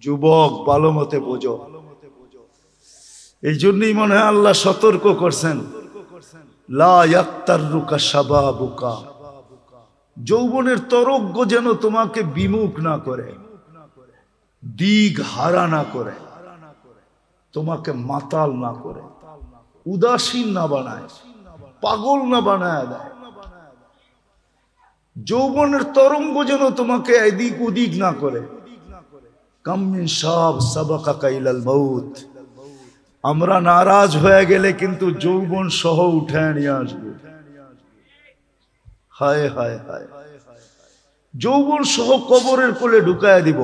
যুবক ভালো মতে বোঝো। এই জন্যই মনে হয় আল্লাহ সতর্ক করছেন, লা ইয়াক্তাররুকা শাবাবুকা, যৌবনের তরঙ্গ যেন তোমাকে বিমুখ না করে, দিক হারা না করে, তোমাকে মাতাল না করে, উদাসীন না বানায়, পাগল না বানায় দেয়। যৌবনের তরঙ্গ যেন তোমাকে এদিক ওদিক না করে। কাম মিন শাব সাবাকাকা ইলাল মাউত, আমরা নারাজ হয়ে গেলে কিন্তু যৌবন সহ উঠায় নিয়ে আসবো। হায় হায় হায়, যৌবন সহ কবরের কোলে ঢুকায় দিব।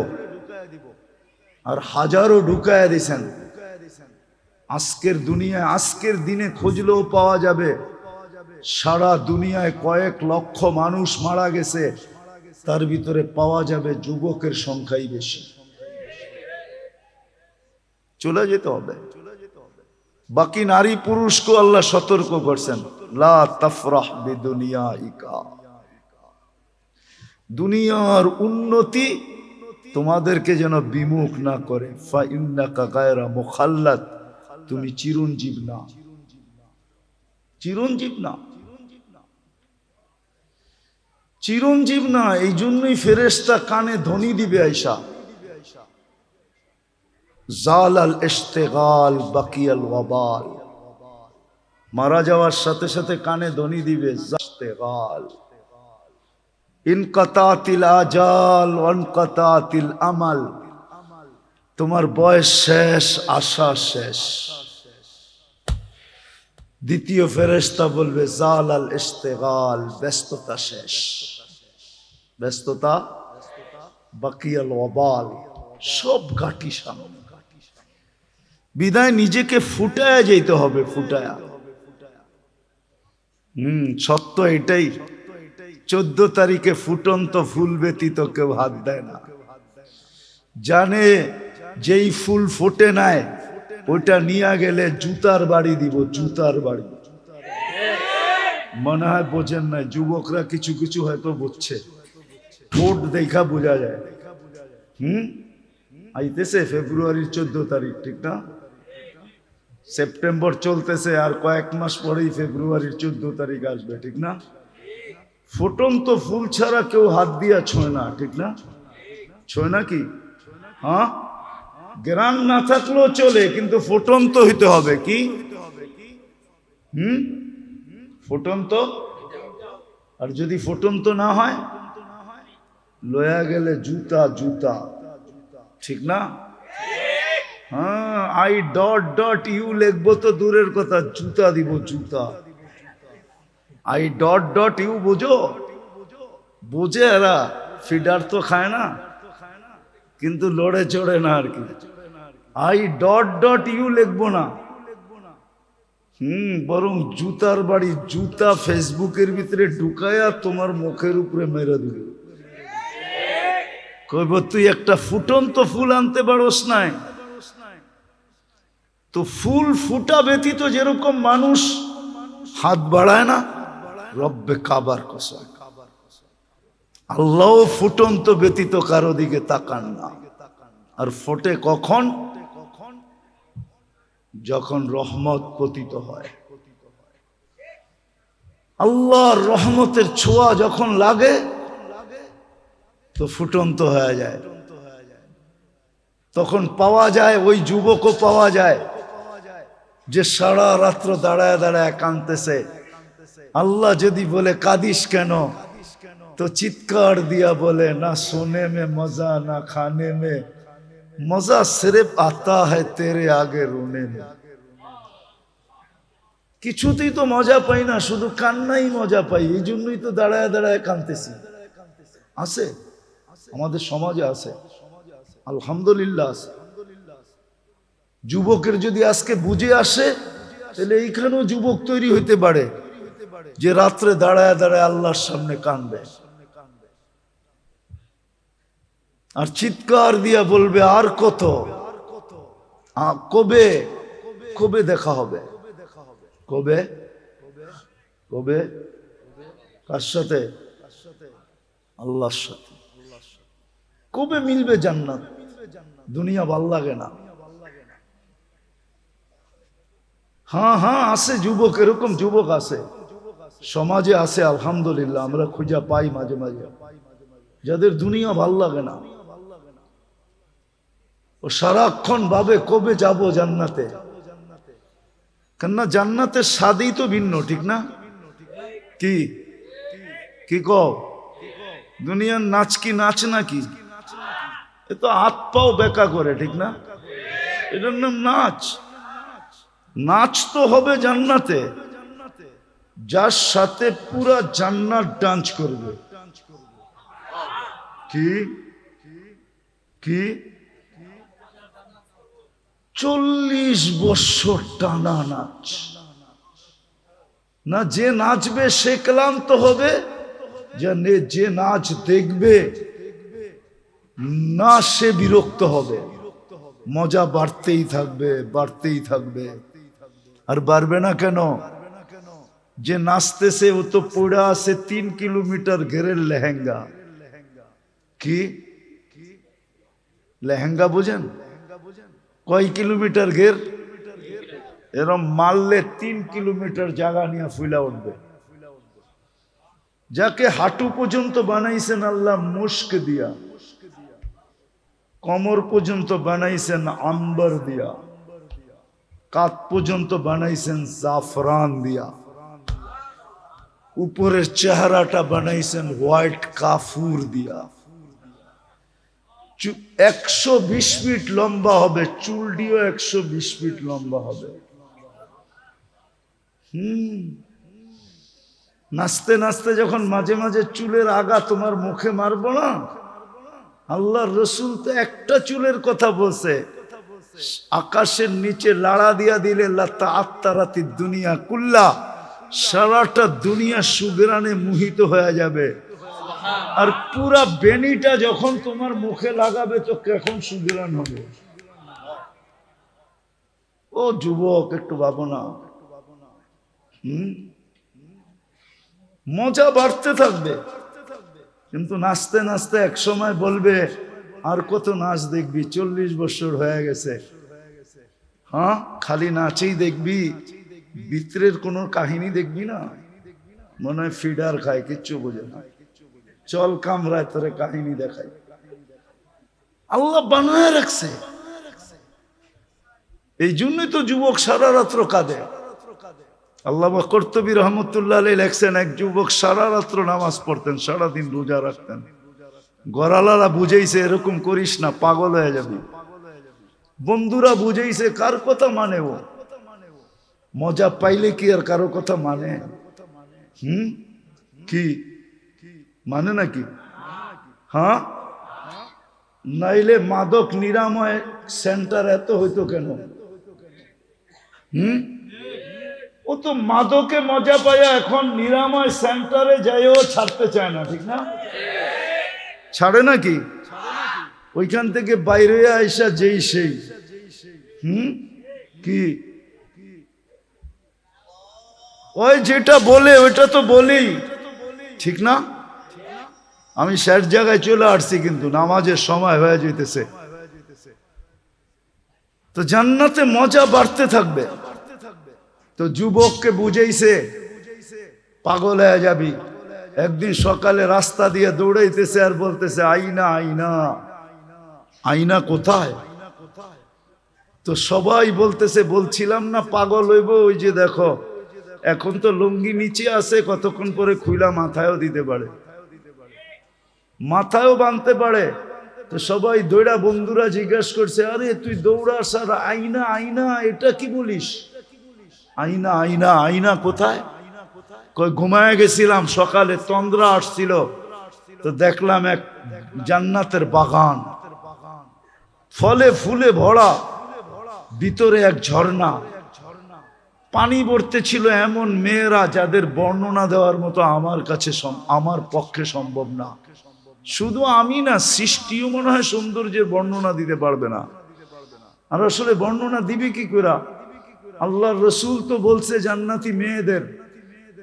আর হাজারো ঢুকায় দিছেন। আজকের দুনিয়ায়, আজকের দিনে খুঁজলেও পাওয়া যাবে, সারা দুনিয়ায় কয়েক লক্ষ মানুষ মারা গেছে, তার ভিতরে পাওয়া যাবে যুবকের সংখ্যাই বেশি। চলে যেতে হবে। বাকি নারী পুরুষকে আল্লাহ সতর্ক করছেন, লা তাফরাহ বিদুনিয়াইকা, দুনিয়ার উন্নতি তোমাদেরকে যেন বিমুখ না করে। ফা ইন্নাকা গায়রা মুখাল্লাদ, তুমি চিরঞ্জীব না, চিরঞ্জীব না, চিরঞ্জীব না। এই জন্যই ফেরেশতা কানে ধ্বনি দিবে আয়েশা, জালাল ইশতিগাল বাকিয়াল ওয়াবাল, মারা যাওয়ার সাথে সাথে কানে ধ্বনি দিবে ইশতিগাল, ইনকাতাতিল আজাল ওয়ানকাতাতিল আমাল, তোমার বয়স শেষ, আশা শেষ। দ্বিতীয় ফেরেশতা বলবে জালাল ইশতিগাল, ব্যস্ততা শেষ, ব্যস্ততা, বাকিয়াল ওয়াবাল, সব ঘাটি সামনে। বিদায় নিজেকে ফুটায়া যেতে হবে, ফুটায়া। সত্য এটাই। 14 তারিখে ফুটন্ত ফুল ব্যতীত কেউ হাত দেয় না। জানে যেই ফুল ফোটে নাই, ওইটা নিয়ে গেলে জুতার বাড়ি দিব, জুতার বাড়ি। মনে হয় বোঝেন নাই, যুবকরা কিছু কিছু হয়তো বুঝছে, ফোট দেখা বোঝা যায়। আইতেছে ফেব্রুয়ারির 14 তারিখ, ঠিক না? সেপ্টেম্বর চলতেছে, আর কয়েক মাস পরেই ফেব্রুয়ারির 14 তারিখ আসবে, ঠিক না? ফুটন্ত ফুল ছাড়া কেউ হাত দিয়া ছোঁয় না, ঠিক না? ছোঁয় না কি? হ্যাঁ, গ্রাম না থাকলেও চলে, কিন্তু ফুটন্ত হইতে হবে। কি? ফুটন্ত। আর যদি ফুটন্ত না হয়, লয়া গেলে জুতা, জুতা, ঠিক না? হ্যাঁ, আই ডট ডট ইউ লিখবো তো দূরের কথা, জুতা দিব, জুতা। আই ডট ডট ইউ বোঝো? বোঝে এরা, ফিডার তো খায় না, কিন্তু লড়ে চড়ে না আর কি। আই ডট ডট ইউ লিখবো না, বরং জুতার বাড়ি, জুতা ফেসবুকের ভিতরে ঢুকায়া তোমার মুখের উপরে মেরে দিবে। কইব তুই একটা ফুটন্ত ফুল আনতে পারোস নাই? তো ফুল ফুটা ব্যতীত যেরকম মানুষ হাত বাড়ায় না, রব্বে কাবার কসম, আল্লাহ ফুটন্ত ব্যতীত কারো দিকে তাকান না। আর ফোটে কখন? যখন রহমত পতিত হয়, আল্লাহর রহমতের ছোঁয়া যখন লাগে, তো ফুটন্ত হয়ে যায়। তখন পাওয়া যায়, ওই যুবকও পাওয়া যায় যে সারা রাত্র দাঁড়ায় দাঁড়ায় কাঁদতেছে। আল্লাহ যদি বলে কাঁদিস কেন, তো চিৎকার দিয়া বলে, না সোনে মে মজা, না খানে মে মজা, সির্ফ আতা হ্যায় তেরে আগে রোনে মে। কিছুতেই তো মজা পাই না, শুধু কান্নাই মজা পাই, এই জন্যই তো দাঁড়ায় দাঁড়ায় কাঁদতেছি। আছে, আমাদের সমাজে আছে, আলহামদুলিল্লাহ আছে। যুবকের যদি আজকে বুঝে আসে, তাহলে এইখানেও যুবক তৈরি হইতে পারে যে রাত্রে দাঁড়ায় দাঁড়ায় আল্লাহর সামনে কাঁদবে, আর চিৎকার দিয়া বলবে, আর কত, কবে, কবে দেখা হবে, কবে, কবে, কার সাথে? আল্লাহর সাথে। কবে মিলবে জান্নাত? দুনিয়া ভাল লাগে না। হ্যাঁ হ্যাঁ আছে যুবক, এরকম যুবক আছে সমাজে, আছে আলহামদুলিল্লাহ, আমরা খুঁজে পাই মাঝে মাঝে, যাদের দুনিয়া ভাল লাগে না। ও সারাক্ষণ ভাবে কবে যাব জান্নাতে, কেননা জান্নাতের স্বাদই তো ভিন্ন, ঠিক না? কি কি কও? দুনিয়ার নাচ কি নাচ নাকি? এ তো হাত পাও বেকা করে, ঠিক না? এটার নাম নাচ। নাচ তো হবে জান্নাতে, যার সাথে পুরা জান্নাত ডান্স করবে। কি কি 40 বছর টানা নাচ না? যে নাচবে সে ক্লান্ত হবে, যে নাচ দেখবে না সে বিরক্ত হবে। মজা বাড়তেই থাকবে, বাড়তেই থাকবে। আর বাড়বে না কেন? যে নাচতেছে ও তো পড়ে আছে 3 কিলোমিটার ঘেরের লেহেঙ্গা। কি লেহেঙ্গা বুঝেন? কয় কিলোমিটার ঘের? এরম মারলে 3 কিলোমিটার জায়গা নিয়ে ফুলা উঠবে। যাকে হাঁটু পর্যন্ত বানাইছেন আল্লাহ মুস্ক দিয়া, কমর পর্যন্ত বানাইছেন আম্বার দিয়া, কাত পর্যন্ত বানাইছেন জাফরান দিয়া, উপরের চেহারাটা বানাইছেন হোয়াইট কাফুর দিয়া। 120 ফিট লম্বা হবে, চুলটিও 120 ফিট লম্বা হবে। নাচতে নাচতে যখন মাঝে মাঝে চুলের আগা তোমার মুখে মারবো না, আল্লাহর রসুল তো একটা চুলের কথা বলছে, আকাশের নিচে লাড়া দিয়া দিলে লাতা আত্মারাতি দুনিয়া কুল্লা, সারাটা দুনিয়া সুগ্রানে মোহিত হয়ে যাবে। আর পুরা বেনিটা যখন তোমার মুখে লাগাবে তো কখন সুগ্রান হবে। ও যুবক একটু ভাবো না। মজা বাড়তে থাকবে, কিন্তু নাচতে নাচতে এক সময় বলবে আর কত নাচ দেখবি, 40 বছর হয়ে গেছে। হ্যাঁ, খালি নাচেই দেখবি, ভিতরের কোনো কাহিনী দেখবি না। মনে হয় ফিডার খায়, কিচ্ছু বোঝে না। চল কামরায় তোরে কাহিনী দেখাই। আল্লাহ বানায় রাখছে, এই জন্যই তো যুবক সারা রাত্র কাঁদে। আল্লামা কর্তুবী রহমতুল্লাহ আলাইহি লেখছেন, এক যুবক সারা রাত্র নামাজ পড়তেন, সারাদিন রোজা রাখতেন। গড়ালারা বুঝেইছে এরকম করিস না, পাগল হয়ে যাবি। বন্ধুরা বুঝেইছে, কার কথা মানে ও? মজা পাইলে কি আর কারো কথা মানে? কি মানে নাকি? হ্যাঁ, নাইলে মাদক নিরাময় সেন্টার এত হইতো কেন? ও তো মাদকে মজা পায়া এখন নিরাময় সেন্টারে যাইও ছাড়তে চায় না, ঠিক না? ছাড়ে নাকি? ওইখান থেকে বাইরে আইসা যেই সেই কি ওই যেটা বলে ওইটা তো বলি, ঠিক না? আমি শেষ জায়গায় চলে আসছি, কিন্তু নামাজের সময় হয়ে যেতেছে। তো জান্নাতে মজা বাড়তে থাকবে। তো যুবককে বুঝাইছে পাগল হয়ে যাবি। একদিন সকালে রাস্তা দিয়ে দৌড়াইতেছে আর বলতেছে আইনা আইনা আইনা কোথায়? তো সবাই বলতেছে বলছিলাম না পাগল হইব, ওই যে দেখো এখন তো লুঙ্গি নিচে আছে, কতক্ষণ পরে খুইলা মাথায়ও দিতে পারে, মাথায়ও বাঁধতে পারে। তো সবাই দৌড়া, বন্ধুরা জিজ্ঞাসা করছে আরে তুই দৌড়াস আর আইনা আইনা এটা কি বলিস? আইনা আইনা আইনা কোথায়? কই ঘুমায় গেছিলাম, সকালে তন্দ্রা আসছিল, তো দেখলাম এক জান্নাতের বাগান, ফলে ফুলে ভরা, ভিতরে এক ঝর্ণা, পানি পড়তে ছিল এমন মেয়েরা যাদের বর্ণনা দেওয়ার মতো আমার কাছে আমার পক্ষে সম্ভব না। শুধু আমি না, সৃষ্টিও মনে হয় সৌন্দর্যের বর্ণনা দিতে পারবে না। আর আসলে বর্ণনা দিবে কি করে? আল্লাহর রসুল তো বলছে জান্নাতি মেয়েদের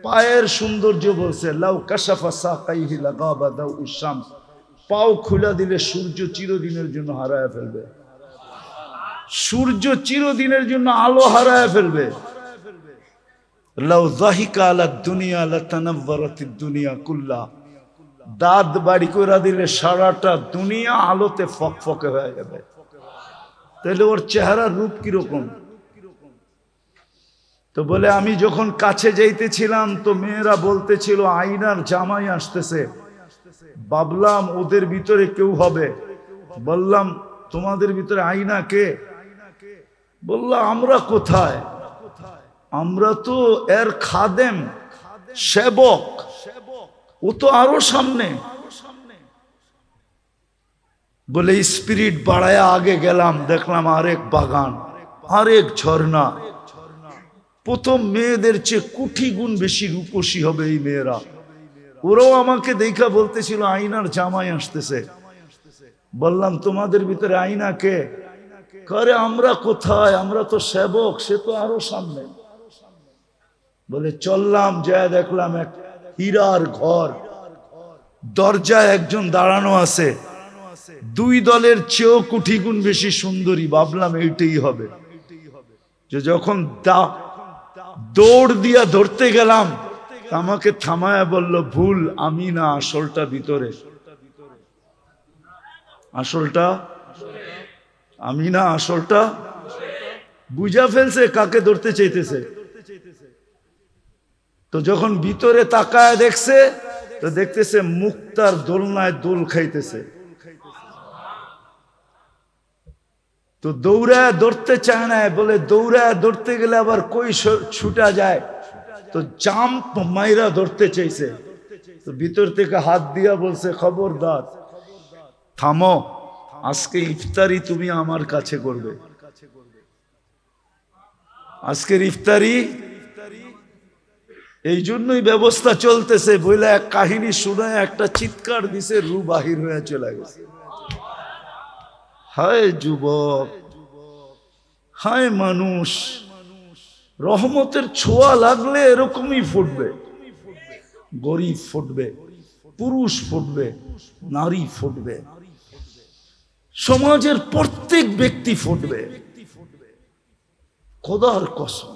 পায়ের সৌন্দর্য বলছে, লাউ কাশাফা সাকাইহি লাগাবা দাউ শামস, পাও খুলে দিলে সূর্য চিরদিনের জন্য হারায় ফেলবে। সূর্য চিরদিনের জন্য আলো হারায় ফেলবে। লাউ যাহিকা আলা দুনিয়া লাতানাওয়ারাতিদ দুনিয়া কুল্লা, দাঁত বাড়ি করে দিলে সারাটা দুনিয়া আলোতে ফকফকে হয়ে যাবে। তাহলে ওর চেহারার রূপ কিরকম? তো বলে আমি যখন কাছে যাইতেছিলাম তো মেয়েরা বলতেছিল আয়নার জামাই আসতেছে। ভাবলাম ওদের ভিতরে কেউ হবে। বললাম তোমাদের ভিতরে আয়না কে? বললাম আমরা কোথায়, আমরা তো এর খাদেম, সেবক, ও তো আরো সামনে। বলে স্পিরিট বাড়ায় আগে গেলাম, দেখলাম আরেক বাগান, আরেক ঝর্ণা। প্রথম মেয়েদের চেয়ে কোটি গুণ বেশি রূপসী হবে এই মেয়েরা। ওরাও আমাকে দেখা বলতেছিল আয়নার জামাই আসতেছে। বললাম তোমাদের ভিতরে আয়না কে? করে আমরা কোথায়, আমরা তো সেবক, সে তো আরো সামনে। বলে চললাম, যা দেখলাম এক হীরার ঘর, দরজায় একজন দাঁড়ানো আছে, দুই দলের চেয়েও কোটি গুণ বেশি সুন্দরী। ভাবলাম এইটাই হবে। যে যখন দৌড় দিয়া ধরতে গেলাম, আমাকে থামায়া বলল ভুল, আমি না, আসলটা ভিতরে। আসলটা আমি না, আসলটা বুঝা ফেলছে কাকে ধরতে চাইতেছে। তো যখন ভিতরে তাকায় দেখছে, তো দেখতেছে মুক্তার দোলনায় দোল খাইতেছে। তো দৌড়ায় ধরতে চায় না, বলে দৌড়ায় ধরতে গেলে আবার কই ছুটা যায়, তো জাম্প মাইরা ধরতে চাইছে। তো ভিতর থেকে হাত দিয়া বলছে খবরদার, থামো, আজকে ইফতারি তুমি আমার কাছে করবে। আজকের ইফতারি এই জন্যই ব্যবস্থা চলতেছে। বইলা এক কাহিনী শুনে একটা চিৎকার দিছে, রু বাহির হয়ে চলে গেছে। হায় যুবক, হায় মানুষ, রহমতের ছোঁয়া লাগলে এরকমই ফুটবে। গরিব ফুটবে, পুরুষ ফুটবে, নারী ফুটবে, সমাজের প্রত্যেক ব্যক্তি ফুটবে। খোদার কসম,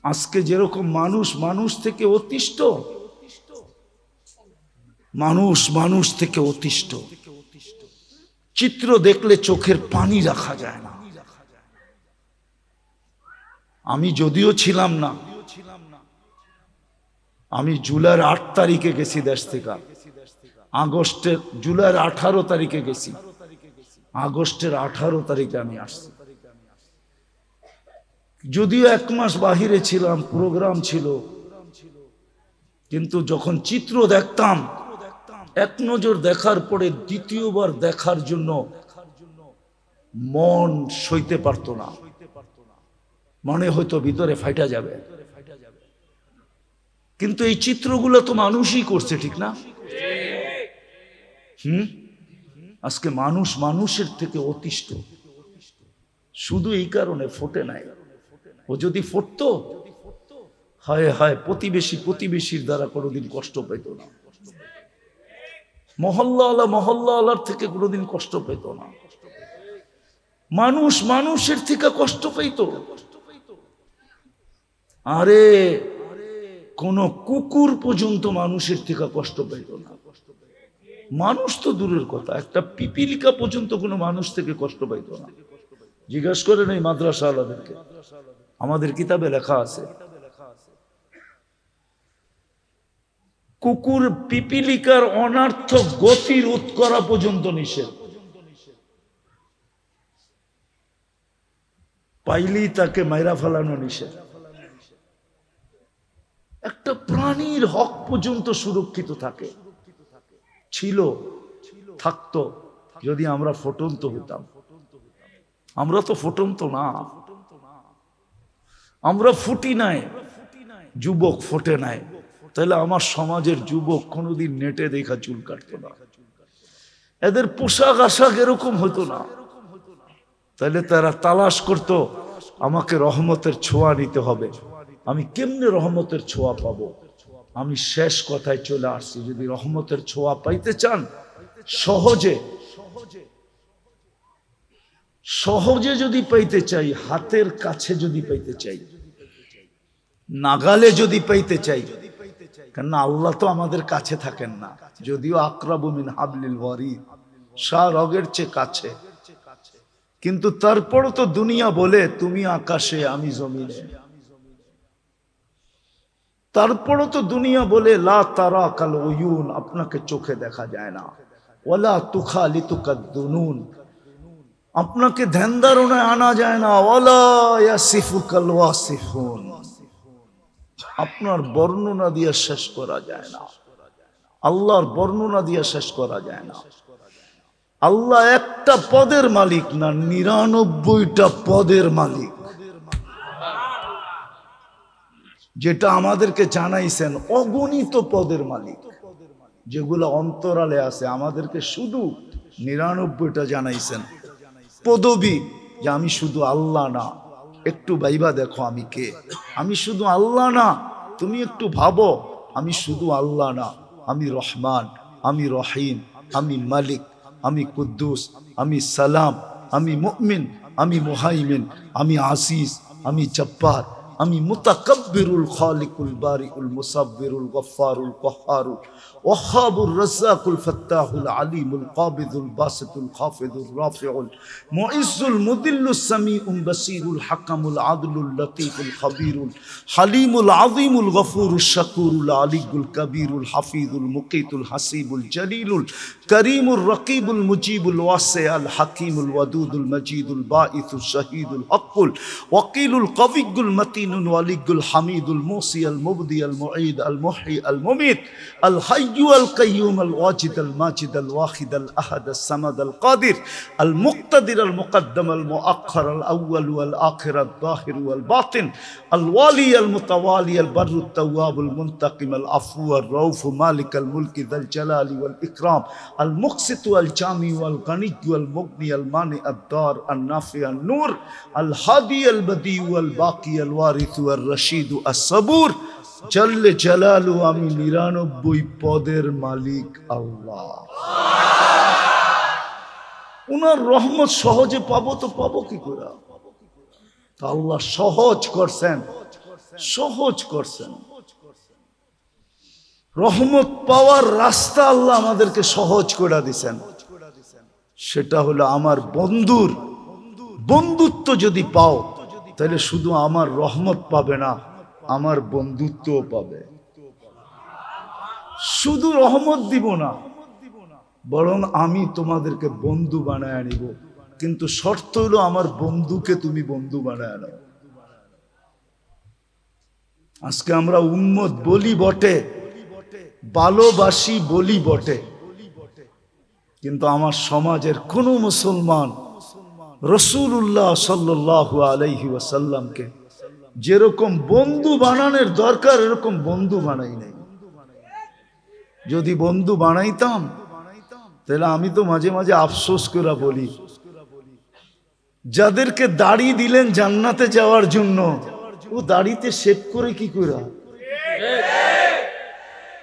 আজকে যেরকম মানুষ মানুষ থেকে অতিষ্ঠ, মানুষ মানুষ থেকে অতিষ্ঠ, চিত্র দেখলে চোখের পানি রাখা যায় না। আমি যদিও ছিলাম না, আমি জুলাইয়ের 8 তারিখে গেছি দেশ থেকে, আগস্টের জুলাইয়ের 18 তারিখে গেছি, আগস্টের 18 তারিখে আমি আসছি। যদিও 1 মাস বাহিরে ছিলাম, প্রোগ্রাম ছিল, কিন্তু যখন চিত্র দেখতাম, এক নজর দেখার পরে দ্বিতীয়বার দেখার জন্য মন সইতে পারত না, মনে হয়তো ভিতরে ফাইটা যাবে। কিন্তু এই চিত্রগুলো তো মানুষই করছে, ঠিক না? আজকে মানুষ মানুষের থেকে অতিষ্ঠ, শুধু এই কারণে ফোটে নাই। ও যদি ফুটতো, হায় হায়, প্রতিবেশী প্রতিবেশীর দ্বারা কোনোদিন কষ্ট পেত না, মহল্লা মহল্লার থেকে কোনোদিন কষ্ট পেত না, মানুষ মানুষের থেকে কষ্ট পেত। আরে কোন কুকুর পর্যন্ত মানুষের থেকে কষ্ট পেত না। মানুষ তো দূরের কথা, একটা পিপিলিকা পর্যন্ত কোনো মানুষ থেকে কষ্ট পাইত না। জিজ্ঞাস করেন এই মাদ্রাসা আলাদেরকে, আমাদের কিতাবে লেখা আছে কুকুর পিপিলিকার অনার্থক গতি রোধ করা পর্যন্ত নিষেধ, পাইলেই তাকে মাইরা ফেলানো নিষেধ। একটা প্রাণীর হক পর্যন্ত সুরক্ষিত থাকে, ছিল, থাকতো, যদি আমরা ফুটন্ত হতাম। আমরা তো ফুটন্ত না, আমরা ফুটি নাই, যুবক ফোটে নাই। তাহলে আমার সমাজের যুবক কোনোদিন নেটে দেখা চুল কাটতো না, এদের পোশাক আশাক এরকম হতো না। তাহলে তারা তালাশ করত, আমাকে রহমতের ছোঁয়া নিতে হবে। আমি কেমনে রহমতের ছোঁয়া পাবো? আমি শেষ কথায় চলে আসছি, যদি রহমতের ছোঁয়া পাইতে চান সহজে, সহজে যদি পাইতে চাই, হাতের কাছে যদি পাইতে চাই, নাগালে যদি পাইতে চাই, কেননা আল্লাহ তো আমাদের কাছে থাকেন না, যদিও আকরাবু মিন হাবলিল ওয়ারিদ, রগের চেয়ে কাছে, কিন্তু তারপরও তো দুনিয়া বলে তুমি আকাশে আমি জমিনে। তারপরও তো দুনিয়া বলে লা তারা কাল উয়ুন, আপনাকে চোখে দেখা যায় না, ওয়ালা তুখালিতুকাদ দুনুন, আপনাকে ধ্যান ধারণায় আনা যায় না, ওয়ালা ইয়াসিফুকাল ওয়াসিফুন, আপনার বর্ণনা দিয়ে শেষ করা যায় না, আল্লাহর বর্ণনা দিয়ে শেষ করা যায় না। আল্লাহ একটা পদের মালিক না, 99টা পদের মালিক, যেটা আমাদেরকে জানাইছেন, অগণিত পদের মালিক, যেগুলো অন্তরালে আছে, আমাদেরকে শুধু 99টা জানাইছেন। পদবী, যে আমি শুধু আল্লাহ না, একটু ভাইবা দেখো আমি কে, আমি শুধু আল্লাহ না, তুমি একটু ভাবো আমি শুধু আল্লাহ না, আমি রহমান, আমি রহিম, আমি মালিক, আমি কুদ্দুস, আমি সালাম, আমি মুমিন, আমি মুহাইমিন, আমি আসিস, আমি জব্বার, আমি মুতাকাব্বিরুল খালিকুল বারিউল মুসাব্বিরুল গফফারুল কহ্হারুল ওয়াহ্হাবুর রাজ্জাকুল ফাত্তাহুল আলিমুল কাবিদুল বাসিতুল খাফিদুর রাফিউল মুইজ্জুল মুদিল্লুস সামিউল বাসিরুল হাকামুল আদলুল লতীফুল খবীরুল হালিমুল আযীমুল গফুরুশ শাকুরুল আলিয়ুল কবীরুল হাফিজুল মুকিতুল হাসিবুল জলিলুল করিমুর রকিবুল মুজিবুল ওয়াসিউল হাকিমুল ওয়াদুদুল মজিদুল বাঈসুশ শাহীদুল হকুল ওয়াকিলুল কবিয়ুল মতিনুল ওয়ালিয়ুল হামিদুল মুসিয়াল মুবদিয়াল মুঈদ আল মুহয়ি আল মুমিত আল হাইয়্যু আল কাইয়্যুম আল ওয়াজিদ আল মাজিদ আল ওয়াহিদ আল আহাদ আস সামাদ আল কাদির আল মুক্তাদির আল মুকদ্দম আল মুআখ্খার আল আউয়াল ওয়াল আখির আল যাহির ওয়াল বাতিন আল ওয়ালি আল মুতাওয়ালি আল বাররু আত তাওয়াব আল মুনতাকিম আল আফু আর রাউফ মালিক আল মুলকি যাল জালালি ওয়াল ইকরাম আল মুকসিত ওয়াল জামি ওয়াল গনি ওয়াল মুগনি আল মানি আদ দার আল নাফি আল নূর আল হাদি আল বদি ওয়াল বাকি আল ওয়ারিস ওয়াল রশিদ আস সবুর জল্লে জালালু, আমি 99 পদের মালিক আল্লাহ। উনার রহমত সহজে পাবো তো পাবো কি করে? আল্লাহ সহজ করছেন, সহজ করছেন। রহমত পাওয়ার রাস্তা আল্লাহ আমাদেরকে সহজ করে দিছেন। সেটা হলো আমার বন্ধুর বন্ধুত্ব যদি পাও, তাহলে শুধু আমার রহমত পাবে না, আমার বন্ধুত্বও পাবে। শুধু রহমত দিব না, বরং আমি তোমাদেরকে বন্ধু বানায় আনিব, কিন্তু শর্ত হলো আমার বন্ধুকে তুমি বন্ধু বানায় আনো। আজকে আমরা উম্মত বলি বটে, ভালোবাসি বলি বটে, কিন্তু আমার সমাজের কোন মুসলমান রাসূলুল্লাহ সাল্লাল্লাহু আলাইহি ওয়াসাল্লামকে যেরকম বন্ধু বানানোর দরকার এরকম বন্ধু বানাই নাই। যদি বন্ধু বানাইতাম, তাহলে আমি তো মাঝে মাঝে আফসোস করে বলি, যাদেরকে দাড়ি দিলেন জান্নাতে যাওয়ার জন্য, ও দাড়িতে শেভ করে কি করে?